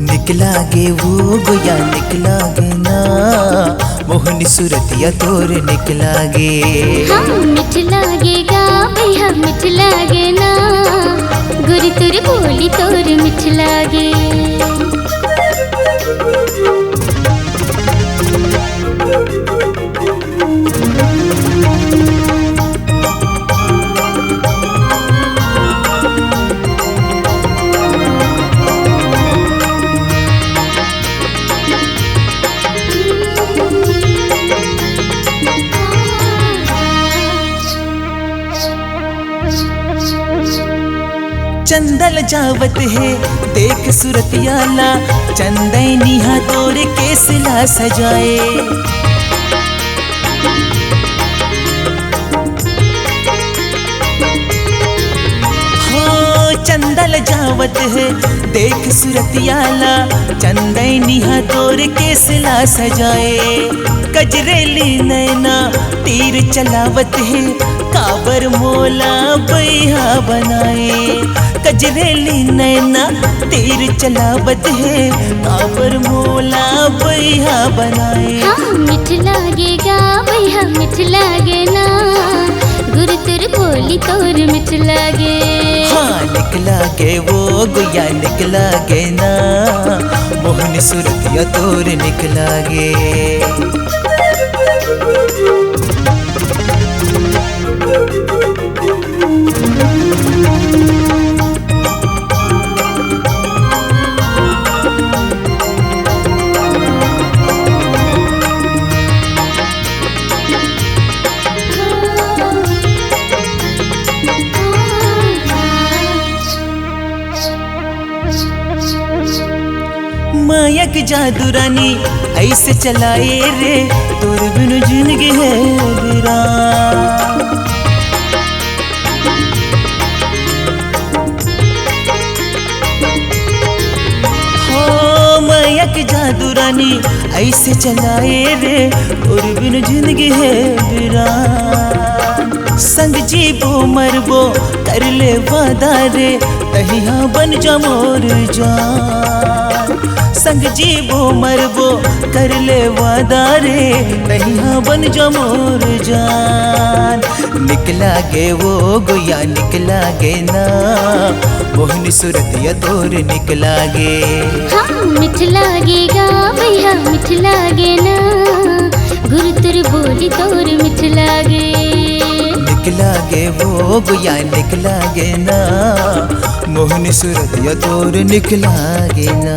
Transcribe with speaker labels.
Speaker 1: निकलागे वो गोया निकलागे ना मोहनी सूरतिया तोर निकलागे।
Speaker 2: हाँ मिठ लागेगा भैया मिठ लागे ना गुरी तुर बोली तोर मिठ लागे।
Speaker 1: चंदल जावत है देख सूरतियाला चंदैनी तोर केसला सजाए। हो चंदल जावत है देख सूरतियाला चंदैनी तोर केसला सजाए। कजरेली नैना तीर चलावत है काबर मोला बैहा बनाए। कजरेली नैना तीर चलावत है काबर मोला बैहा बनाए।
Speaker 2: हाँ मिठ लागेगा भैया मिठ लागे ना गुरु तुर बोली तोर मिठ लागे।
Speaker 1: हाँ निकलागे वो गुया निकलागे ना मोहनी सूरतिया तोर निकलागे। मायक जादू रानी ऐसे चलाए रे तोर बिनु जिंदगी है वीरान। हो मायक जादू रानी ऐसे चलाए रे तोर बिनु जिंदगी है वीरान। संग जीबो मरबो कर ले वादा रे तहिया बन जा मोर जान। संग जीबो मरबो कर ले वादा रे तहिया बन जा मोर जान। निकलागे वो गोया निकलागे ना मोहनी सूरतिया तोर निकलागे।
Speaker 2: हाँ मिठ लागेगा भैया मिठ लागे ना गुरु तुर बोली तोर मिठ लागे।
Speaker 1: निकलागे वो गोया निकलागे ना मोहनी सूरतिया तोर निकलागे ना।